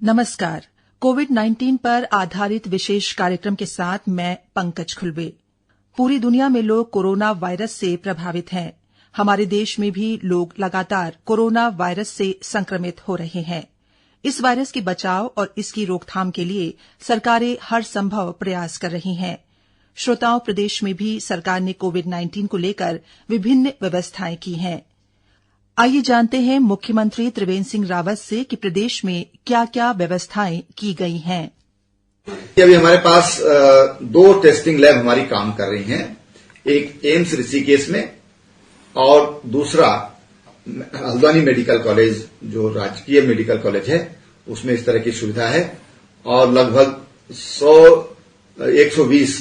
नमस्कार। कोविड-19 पर आधारित विशेष कार्यक्रम के साथ मैं पंकज खुलबे। पूरी दुनिया में लोग कोरोना वायरस से प्रभावित हैं। हमारे देश में भी लोग लगातार कोरोना वायरस से संक्रमित हो रहे हैं। इस वायरस के बचाव और इसकी रोकथाम के लिए सरकारें हर संभव प्रयास कर रही हैं। श्रोताओं, प्रदेश में भी सरकार ने कोविड-19 को लेकर विभिन्न व्यवस्थाएं की हैं। आइए जानते हैं मुख्यमंत्री त्रिवेंद्र सिंह रावत से कि प्रदेश में क्या-क्या व्यवस्थाएं की गई हैं। अभी हमारे पास 2 टेस्टिंग लैब हमारी काम कर रही हैं। एक एम्स ऋषिकेश में और दूसरा हल्द्वानी मेडिकल कॉलेज, जो राजकीय मेडिकल कॉलेज है, उसमें इस तरह की सुविधा है और लगभग 120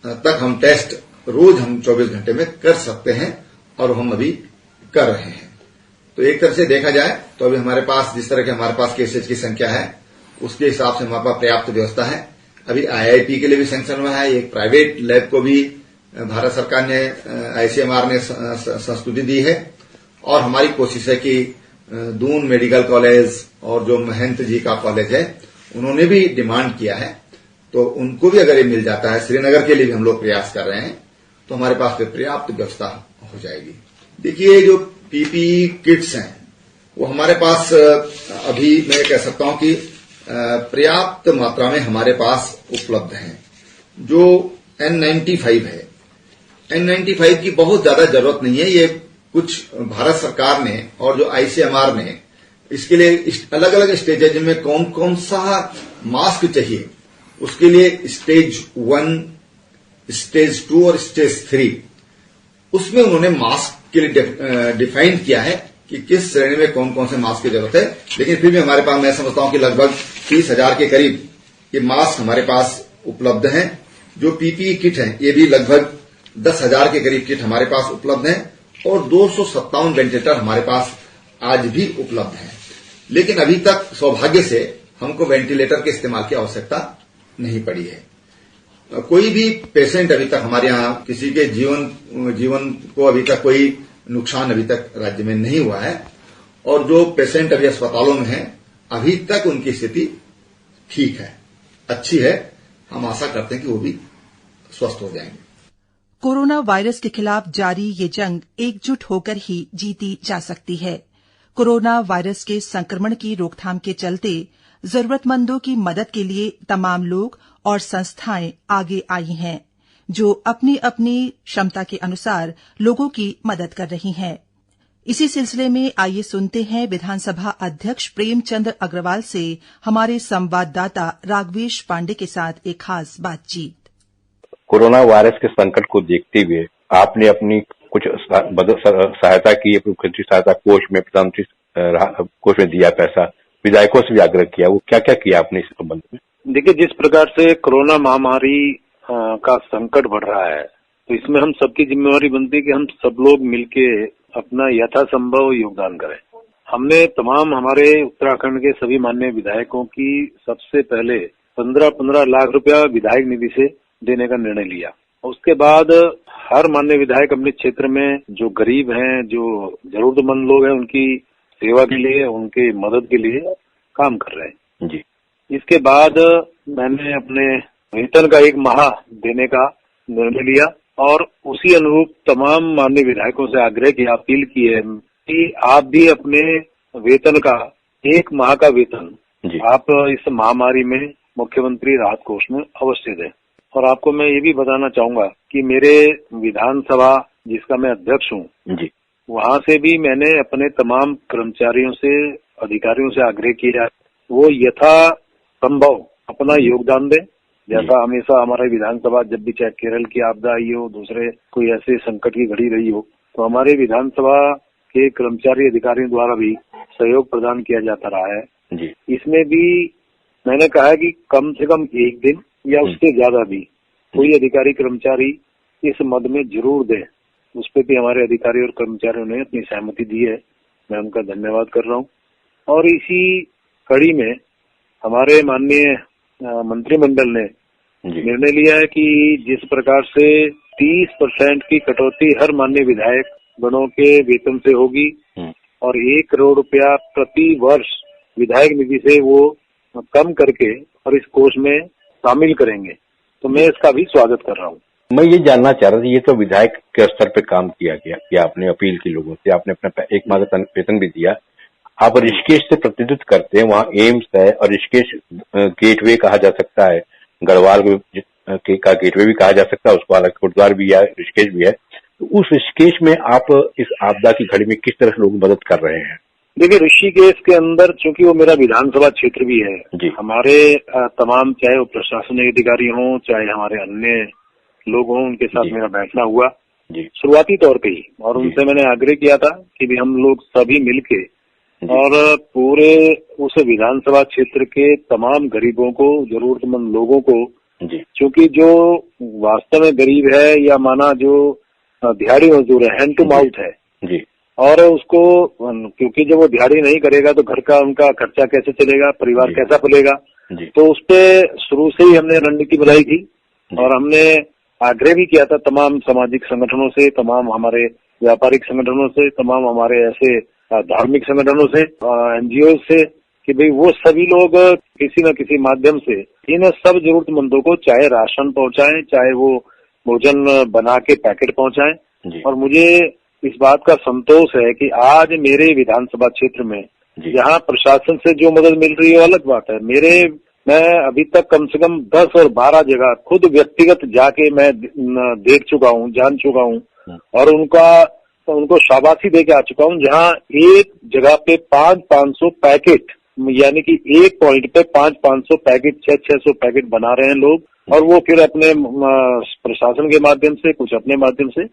तक हम टेस्ट रोज हम 24 घंटे में कर सकते हैं और हम अभी कर रहे हैं। तो एक तरह से देखा जाए तो अभी हमारे पास जिस तरह के हमारे पास केसेज की संख्या है, उसके हिसाब से हमारे पास पर्याप्त व्यवस्था है। अभी आईआईपी के लिए भी सैंक्शन हुआ है। एक प्राइवेट लैब को भी भारत सरकार ने, आईसीएमआर ने संस्तुति दी है और हमारी कोशिश है कि दून मेडिकल कॉलेज और जो महंत जी का कॉलेज है, उन्होंने भी डिमांड किया है, तो उनको भी अगर ये मिल जाता है, श्रीनगर के लिए भी हम लोग प्रयास कर रहे हैं, तो हमारे पास पर्याप्त व्यवस्था हो जाएगी। देखिए, जो पीपीई किट्स हैं वो हमारे पास अभी मैं कह सकता हूं कि पर्याप्त मात्रा में हमारे पास उपलब्ध हैं। जो N95 है, N95 की बहुत ज्यादा जरूरत नहीं है। ये कुछ भारत सरकार ने और जो आईसीएमआर ने इसके लिए अलग अलग स्टेजेज में कौन कौन सा मास्क चाहिए, उसके लिए स्टेज 1, स्टेज 2 और स्टेज 3, उसमें उन्होंने मास्क के लिए डिफाइन किया है कि किस श्रेणी में कौन कौन से मास्क की जरूरत है। लेकिन फिर भी हमारे पास, मैं समझता हूं कि लगभग 30,000 के करीब ये मास्क हमारे पास उपलब्ध हैं। जो पीपीई किट है, ये भी लगभग 10,000 के करीब किट हमारे पास उपलब्ध हैं और 257 वेंटिलेटर हमारे पास आज भी उपलब्ध हैं। लेकिन अभी तक सौभाग्य से हमको वेंटिलेटर के इस्तेमाल की आवश्यकता नहीं पड़ी है। कोई भी पेशेंट अभी तक हमारे यहां, किसी के जीवन को अभी तक कोई नुकसान अभी तक राज्य में नहीं हुआ है और जो पेशेंट अभी अस्पतालों में हैं, अभी तक उनकी स्थिति ठीक है, अच्छी है। हम आशा करते हैं कि वो भी स्वस्थ हो जाएंगे। कोरोना वायरस के खिलाफ जारी ये जंग एकजुट होकर ही जीती जा सकती है। कोरोना वायरस के संक्रमण की रोकथाम के चलते जरूरतमंदों की मदद के लिए तमाम लोग और संस्थाएं आगे आई हैं, जो अपनी अपनी क्षमता के अनुसार लोगों की मदद कर रही हैं। इसी सिलसिले में आइए सुनते हैं विधानसभा अध्यक्ष प्रेमचंद अग्रवाल से हमारे संवाददाता राघवेश पांडे के साथ एक खास बातचीत। कोरोना वायरस के संकट को देखते हुए आपने अपनी कुछ सहायता की, मुख्यमंत्री सहायता कोष में, प्रधानमंत्री कोष में दिया पैसा, विधायकों से भी आग्रह किया। वो क्या क्या किया आपने इस संबंध में? देखिए, जिस प्रकार से कोरोना महामारी का संकट बढ़ रहा है, तो इसमें हम सबकी जिम्मेवारी बनती है कि हम सब लोग मिलके अपना यथासंभव योगदान करें। हमने तमाम हमारे उत्तराखंड के सभी माननीय विधायकों की सबसे पहले 15-15 लाख रुपया विधायक निधि से देने का निर्णय लिया। उसके बाद हर माननीय विधायक अपने क्षेत्र में जो गरीब हैं, जो जरूरतमंद लोग हैं, उनकी सेवा के लिए, उनके मदद के लिए काम कर रहे हैं जी। इसके बाद मैंने अपने वेतन का 1 माह देने का निर्णय लिया और उसी अनुरूप तमाम माननीय विधायकों से आग्रह की, अपील की है कि आप भी अपने वेतन का 1 माह का वेतन आप इस महामारी में मुख्यमंत्री राहत कोष में अवश्य दें। और आपको मैं ये भी बताना चाहूंगा कि मेरे विधानसभा, जिसका मैं अध्यक्ष हूँ, वहां से भी मैंने अपने तमाम कर्मचारियों से, अधिकारियों से आग्रह किया वो यथा संभव अपना योगदान दें। जैसा हमेशा हमारा विधानसभा, जब भी चाहे केरल की आपदा आई हो, दूसरे कोई ऐसे संकट की घड़ी रही हो, तो हमारे विधानसभा के कर्मचारी अधिकारियों द्वारा भी सहयोग प्रदान किया जाता रहा है। इसमें भी मैंने कहा कि कम से कम 1 दिन या उससे ज्यादा भी कोई अधिकारी कर्मचारी इस मद में जरूर दे। उस पर भी हमारे अधिकारी और कर्मचारियों ने अपनी सहमति दी है, मैं उनका धन्यवाद कर रहा हूँ। और इसी कड़ी में हमारे माननीय मंत्रिमंडल ने निर्णय लिया है कि जिस प्रकार से 30% की कटौती हर माननीय विधायक गणों के वेतन से होगी और 1 करोड़ रुपया प्रति वर्ष विधायक निधि से वो कम करके और इस कोष में शामिल करेंगे, तो मैं इसका भी स्वागत कर रहा हूँ। मैं ये जानना चाह रहा था, ये तो विधायक के स्तर पे काम किया गया कि आपने अपील की लोगों से, आपने अपना 1 माह का वेतन भी दिया। आप ऋषिकेश से प्रतिनिधित्व करते हैं, वहाँ एम्स है और ऋषिकेश गेटवे कहा जा सकता है, गढ़वाल का गेटवे भी कहा जा सकता है, उसको अलग गुरुद्वार भी है, ऋषिकेश भी है। तो उस ऋषिकेश में आप इस आपदा की घड़ी में किस तरह से लोगों की मदद कर रहे हैं? देखिए, ऋषिकेश के अंदर चूंकि वो मेरा विधानसभा क्षेत्र भी है, हमारे तमाम चाहे वो प्रशासनिक अधिकारी हों, चाहे हमारे अन्य लोग हों, उनके साथ मेरा बैठना हुआ शुरुआती तौर पे ही, और उनसे मैंने आग्रह किया था कि भी हम लोग सभी मिलके और पूरे उस विधानसभा क्षेत्र के तमाम गरीबों को, जरूरतमंद लोगों को, क्योंकि जो वास्तव में गरीब है या माना जो दिहाड़ी मजदूर है, हैंड टू माउथ है, और उसको क्योंकि जब वो दिहाड़ी नहीं करेगा तो घर का उनका खर्चा कैसे चलेगा, परिवार कैसा पलेगा, तो उस पे शुरू से ही हमने रणनीति बनाई थी और हमने आग्रह भी किया था तमाम सामाजिक संगठनों से, तमाम हमारे व्यापारिक संगठनों से, तमाम हमारे ऐसे धार्मिक संगठनों से, एनजीओ से, कि भाई वो सभी लोग किसी न किसी माध्यम से इन सब जरूरतमंदों को चाहे राशन पहुंचाएं, चाहे वो भोजन बना के पैकेट पहुंचाएं। और मुझे इस बात का संतोष है कि आज मेरे विधानसभा क्षेत्र में यहाँ प्रशासन से जो मदद मिल रही है वो अलग बात है। मैं अभी तक कम से कम 10 और 12 जगह खुद व्यक्तिगत जाके मैं देख चुका हूँ, जान चुका हूँ और उनको शाबाशी दे के आ चुका हूँ, जहाँ एक जगह पे 500-500 पैकेट, यानी कि एक पॉइंट पे 500-500 पैकेट, 600-600 पैकेट बना रहे हैं लोग, और वो फिर अपने प्रशासन के माध्यम से, कुछ अपने माध्यम से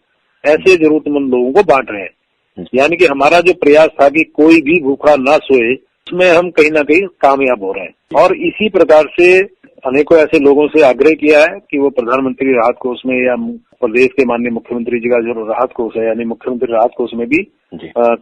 ऐसे जरूरतमंद लोगों को बांट रहे हैं। यानी कि हमारा जो प्रयास था कि कोई भी भूखा ना सोए, उसमें हम कहीं ना कहीं कामयाब हो रहे हैं। और इसी प्रकार से अनेकों ऐसे लोगों से आग्रह किया है कि वो प्रधानमंत्री राहत कोष में या प्रदेश के माननीय मुख्यमंत्री जी का जो राहत कोष है, यानी मुख्यमंत्री राहत कोष में भी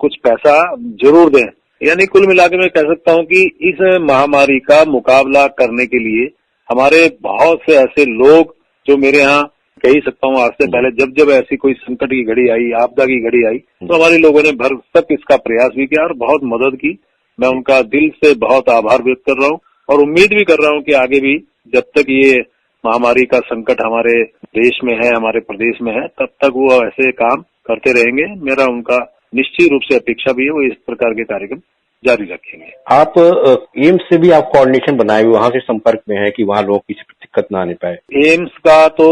कुछ पैसा जरूर दें। यानी कुल मिलाकर मैं कह सकता हूँ कि इस महामारी का मुकाबला करने के लिए हमारे बहुत से ऐसे लोग, जो मेरे यहाँ कह ही सकता हूँ आज से पहले जब ऐसी कोई संकट की घड़ी आई, आपदा की घड़ी आई, तो हमारे लोगों ने भरसक इसका प्रयास भी किया और बहुत मदद की। मैं उनका दिल से बहुत आभार व्यक्त कर रहा हूँ और उम्मीद भी कर रहा हूँ कि आगे भी जब तक ये महामारी का संकट हमारे देश में है, हमारे प्रदेश में है, तब तक वो ऐसे काम करते रहेंगे। मेरा उनका निश्चित रूप से अपेक्षा भी है वो इस प्रकार के कार्यक्रम जारी रखेंगे। आप एम्स से भी आप कोऑर्डिनेशन बनाए हुए, वहां से संपर्क में है कि वहां लोग किसी दिक्कत ना आने पाए? एम्स का तो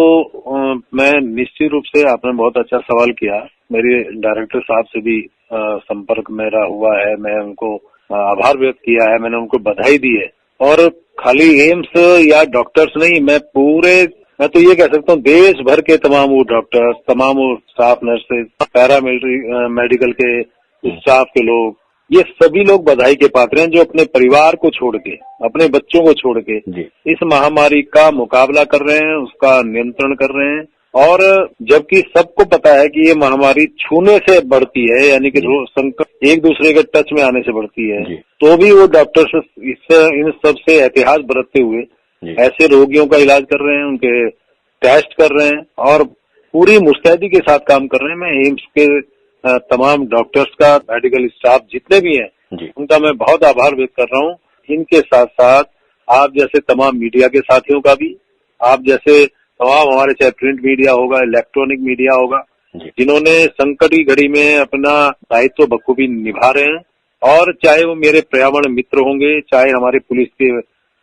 मैं निश्चित रूप से, आपने बहुत अच्छा सवाल किया। मेरे डायरेक्टर साहब से भी संपर्क मेरा हुआ है, मैं उनको आभार व्यक्त किया है, मैंने उनको बधाई दी है। और खाली एम्स या डॉक्टर्स नहीं, मैं तो ये कह सकता हूँ देश भर के तमाम वो डॉक्टर्स, तमाम वो स्टाफ, नर्सेज, पैरामिलिट्री मेडिकल के स्टाफ के लोग, ये सभी लोग बधाई के पात्र हैं जो अपने परिवार को छोड़ के, अपने बच्चों को छोड़ के इस महामारी का मुकाबला कर रहे हैं, उसका नियंत्रण कर रहे हैं। और जबकि सबको पता है कि ये महामारी छूने से बढ़ती है, यानी कि संकट एक दूसरे के टच में आने से बढ़ती है, तो भी वो डॉक्टर्स इन सब से एहतियात बरतते हुए ऐसे रोगियों का इलाज कर रहे हैं, उनके टेस्ट कर रहे हैं और पूरी मुस्तैदी के साथ काम कर रहे हैं। मैं एम्स के तमाम डॉक्टर्स का, मेडिकल स्टाफ जितने भी हैं, उनका मैं बहुत आभार व्यक्त कर रहा हूँ। इनके साथ साथ आप जैसे तमाम मीडिया के साथियों का भी, आप जैसे तमाम हमारे चाहे प्रिंट मीडिया होगा, इलेक्ट्रॉनिक मीडिया होगा, जिन्होंने संकट की घड़ी में अपना दायित्व बखूबी निभा रहे हैं। और चाहे वो मेरे पर्यावरण मित्र होंगे, चाहे हमारे पुलिस के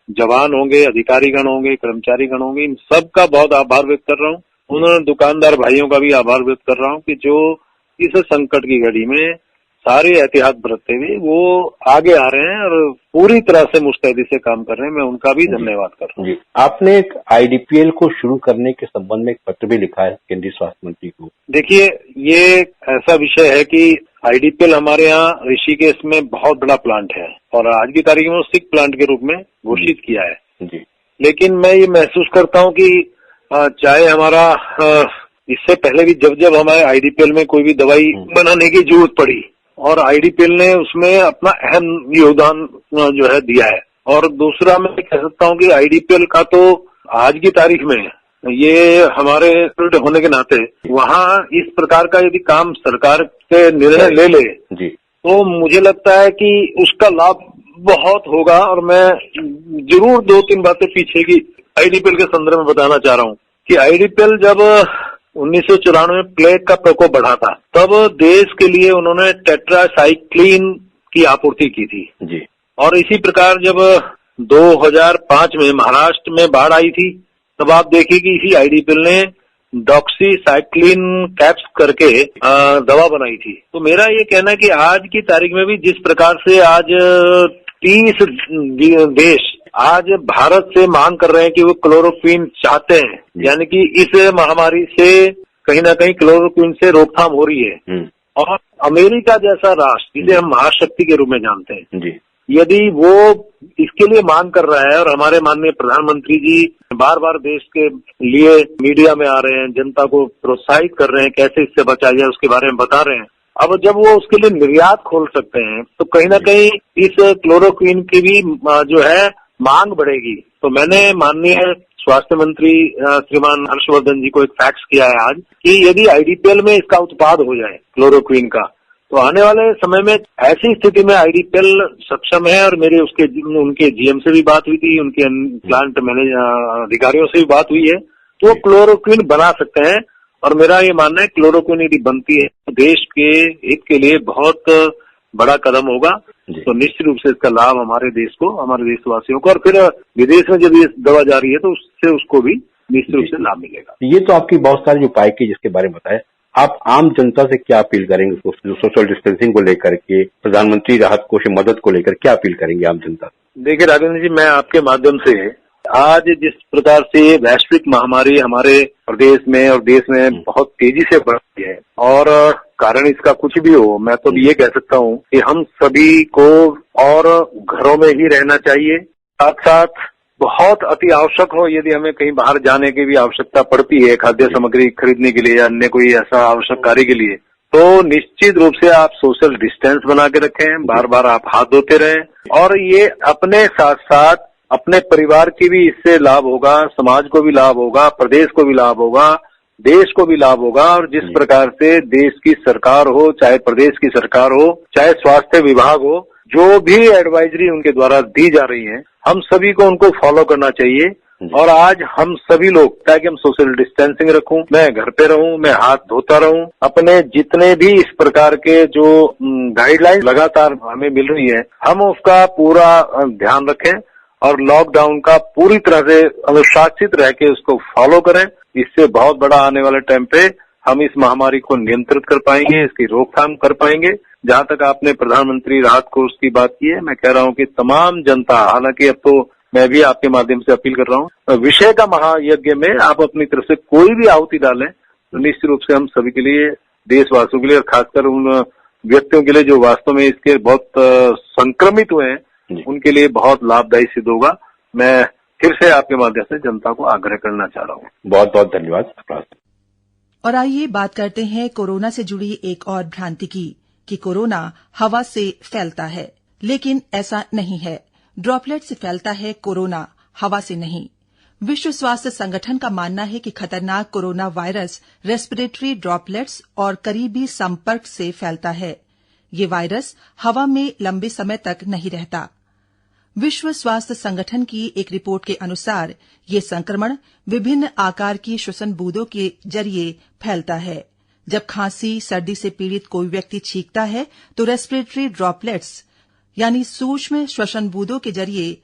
जवान होंगे, अधिकारीगण होंगे, कर्मचारीगण होंगे, इन सबका बहुत आभार व्यक्त कर रहा हूँ। उन्होंने दुकानदार भाइयों का भी आभार व्यक्त कर रहा हूँ कि जो इस संकट की घड़ी में सारे एहतियात बरतते हुए वो आगे आ रहे हैं और पूरी तरह से मुस्तैदी से काम कर रहे हैं। मैं उनका भी धन्यवाद कर रहा हूँ। आपने एक आईडीपीएल को शुरू करने के संबंध में एक पत्र भी लिखा है केंद्रीय स्वास्थ्य मंत्री को। देखिए, ये ऐसा विषय है कि आईडीपीएल हमारे यहाँ ऋषिकेश में बहुत बड़ा प्लांट है और आज की तारीख में सिक प्लांट के रूप में घोषित किया है। लेकिन मैं ये महसूस करता हूँ कि चाहे हमारा इससे पहले भी जब हमारे आईडीपीएल में कोई भी दवाई बनाने की जरूरत पड़ी और आईडीपीएल ने उसमें अपना अहम योगदान जो है दिया है। और दूसरा मैं कह सकता हूँ कि आईडीपीएल का तो आज की तारीख में ये हमारे होने के नाते वहाँ इस प्रकार का यदि काम सरकार के निर्णय ले तो मुझे लगता है कि उसका लाभ बहुत होगा और मैं जरूर 2-3 बातें पीछे की आईडीपीएल के संदर्भ में बताना चाह रहा हूँ कि आईडीपीएल जब 1994 में प्लेग का प्रकोप बढ़ा था, तब देश के लिए उन्होंने टेट्रासाइक्लिन की आपूर्ति की थी जी। और इसी प्रकार जब 2005 में महाराष्ट्र में बाढ़ आई थी, तब आप देखिए कि इसी आईडीपीएल ने डॉक्सीसाइक्लिन कैप्स करके दवा बनाई थी। तो मेरा ये कहना है कि आज की तारीख में भी जिस प्रकार से आज 30 देश आज भारत से मांग कर रहे हैं कि वो क्लोरोक्विन चाहते हैं, यानी कि इस महामारी से कहीं ना कहीं क्लोरोक्विन से रोकथाम हो रही है। और अमेरिका जैसा राष्ट्र, जिसे हम महाशक्ति के रूप में जानते हैं जी, यदि वो इसके लिए मांग कर रहा है और हमारे माननीय प्रधानमंत्री जी बार बार देश के लिए मीडिया में आ रहे हैं, जनता को प्रोत्साहित कर रहे हैं कैसे इससे बचा जाए उसके बारे में बता रहे हैं, अब जब वो उसके लिए निर्यात खोल सकते हैं तो कहीं ना कहीं इस क्लोरोक्विन की भी जो है मांग बढ़ेगी। तो मैंने माननीय स्वास्थ्य मंत्री श्रीमान हर्षवर्धन जी को एक फैक्स किया है आज कि यदि आईडीपीएल में इसका उत्पाद हो जाए क्लोरोक्विन का, तो आने वाले समय में ऐसी स्थिति में आईडीपीएल सक्षम है। और मेरे उनके जीएम से भी बात हुई थी, उनके प्लांट मैनेजर अधिकारियों से भी बात हुई है, तो वो क्लोरोक्विन बना सकते हैं। और मेरा ये मानना है क्लोरोक्विन यदि बनती है तो देश के हित के लिए बहुत बड़ा कदम होगा। तो निश्चित रूप से इसका लाभ हमारे देश को, हमारे देशवासियों को, और फिर विदेश में जब ये दवा जा रही है तो उससे उसको भी निश्चित रूप से लाभ मिलेगा। ये तो आपकी बहुत सारे उपाय की जिसके बारे में बताया, आप आम जनता से क्या अपील करेंगे सोशल डिस्टेंसिंग को लेकर के, प्रधानमंत्री राहत कोष मदद को लेकर क्या अपील करेंगे आम जनता? देखिए राजेंद्र जी, मैं आपके माध्यम से आज जिस प्रकार से वैश्विक महामारी हमारे प्रदेश में और देश में बहुत तेजी से बढ़ रही है, और कारण इसका कुछ भी हो, मैं तो ये कह सकता हूँ कि हम सभी को और घरों में ही रहना चाहिए। साथ साथ बहुत अति आवश्यक हो, यदि हमें कहीं बाहर जाने की भी आवश्यकता पड़ती है खाद्य सामग्री खरीदने के लिए या अन्य कोई ऐसा आवश्यक कार्य के लिए, तो निश्चित रूप से आप सोशल डिस्टेंस बना के रखें, बार बार आप हाथ धोते रहें। और ये अपने साथ साथ अपने परिवार की भी इससे लाभ होगा, समाज को भी लाभ होगा, प्रदेश को भी लाभ होगा, देश को भी लाभ होगा। और जिस प्रकार से देश की सरकार हो, चाहे प्रदेश की सरकार हो, चाहे स्वास्थ्य विभाग हो, जो भी एडवाइजरी उनके द्वारा दी जा रही है, हम सभी को उनको फॉलो करना चाहिए। और आज हम सभी लोग, ताकि हम सोशल डिस्टेंसिंग रखूं, मैं घर पे रहूं, मैं हाथ धोता रहूं, अपने जितने भी इस प्रकार के जो गाइडलाइन लगातार हमें मिल रही है, हम उसका पूरा ध्यान रखें और लॉकडाउन का पूरी तरह से अनुशासित रह के उसको फॉलो करें। इससे बहुत बड़ा आने वाले टाइम पे हम इस महामारी को नियंत्रित कर पाएंगे, इसकी रोकथाम कर पाएंगे। जहां तक आपने प्रधानमंत्री राहत कोष की बात की है, मैं कह रहा हूं कि तमाम जनता, हालांकि अब तो मैं भी आपके माध्यम से अपील कर रहा हूं, विषय का महायज्ञ में आप अपनी तरफ से कोई भी आहुति डालें तो निश्चित रूप से हम सभी के लिए, देशवासियों के लिए और खासकर उन व्यक्तियों के लिए जो वास्तव में इसके बहुत संक्रमित हुए हैं, उनके लिए बहुत लाभदायी सिद्ध होगा। मैं फिर से आपके माध्यम से जनता को आग्रह करना चाह रहा हूँ। बहुत बहुत धन्यवाद। और आइए बात करते हैं कोरोना से जुड़ी एक और भ्रांति की कि कोरोना हवा से फैलता है, लेकिन ऐसा नहीं है। ड्रॉपलेट से फैलता है कोरोना, हवा से नहीं। विश्व स्वास्थ्य संगठन का मानना है कि खतरनाक कोरोना वायरस रेस्पिरेटरी ड्रॉपलेट्स और करीबी संपर्क से फैलता है। ये वायरस हवा में लंबे समय तक नहीं रहता। विश्व स्वास्थ्य संगठन की एक रिपोर्ट के अनुसार ये संक्रमण विभिन्न आकार की श्वसन बूंदों के जरिए फैलता है। जब खांसी, सर्दी से पीड़ित कोई व्यक्ति छींकता है तो रेस्पिरेटरी ड्रॉपलेट्स यानी सूक्ष्म श्वसन बूंदों के जरिए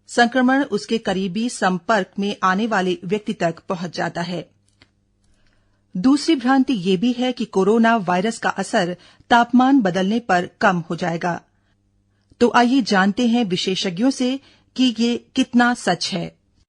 संक्रमण उसके करीबी संपर्क में आने वाले व्यक्ति तक पहुंच जाता है। दूसरी भ्रांति ये भी है कि कोरोना वायरस का असर तापमान बदलने पर कम हो जाएगा। तो आइए जानते हैं विशेषज्ञों से कि ये कितना सच है।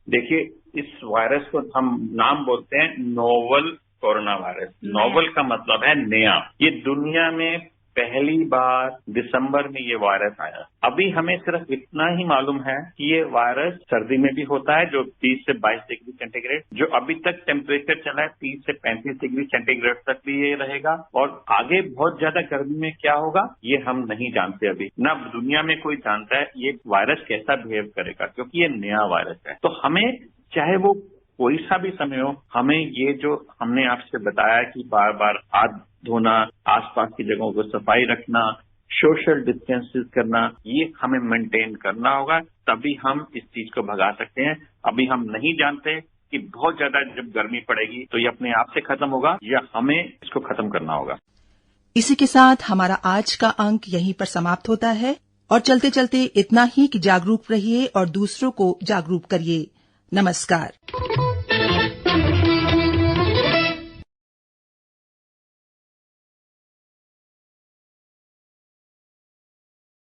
देखिए, इस वायरस को हम नाम बोलते हैं नोवल कोरोना वायरस। नोवल का मतलब है नया। ये दुनिया में पहली बार दिसंबर में ये वायरस आया। अभी हमें सिर्फ इतना ही मालूम है कि ये वायरस सर्दी में भी होता है, जो 30 से 22 डिग्री सेंटीग्रेड, जो अभी तक टेम्परेचर चला है 30 से 35 डिग्री सेंटीग्रेड तक भी ये रहेगा। और आगे बहुत ज्यादा गर्मी में क्या होगा ये हम नहीं जानते अभी, ना दुनिया में कोई जानता है ये वायरस कैसा बिहेव करेगा, क्योंकि ये नया वायरस है। तो हमें चाहे वो कोई सा भी समय हो, हमें ये जो हमने आपसे बताया कि बार बार हाथ धोना, आसपास की जगहों को सफाई रखना, सोशल डिस्टेंसेस करना, ये हमें मेंटेन करना होगा, तभी हम इस चीज को भगा सकते हैं। अभी हम नहीं जानते कि बहुत ज्यादा जब गर्मी पड़ेगी तो ये अपने आप से खत्म होगा या हमें इसको खत्म करना होगा। इसी के साथ हमारा आज का अंक यहीं पर समाप्त होता है और चलते चलते इतना ही कि जागरूक रहिए और दूसरों को जागरूक करिए। नमस्कार।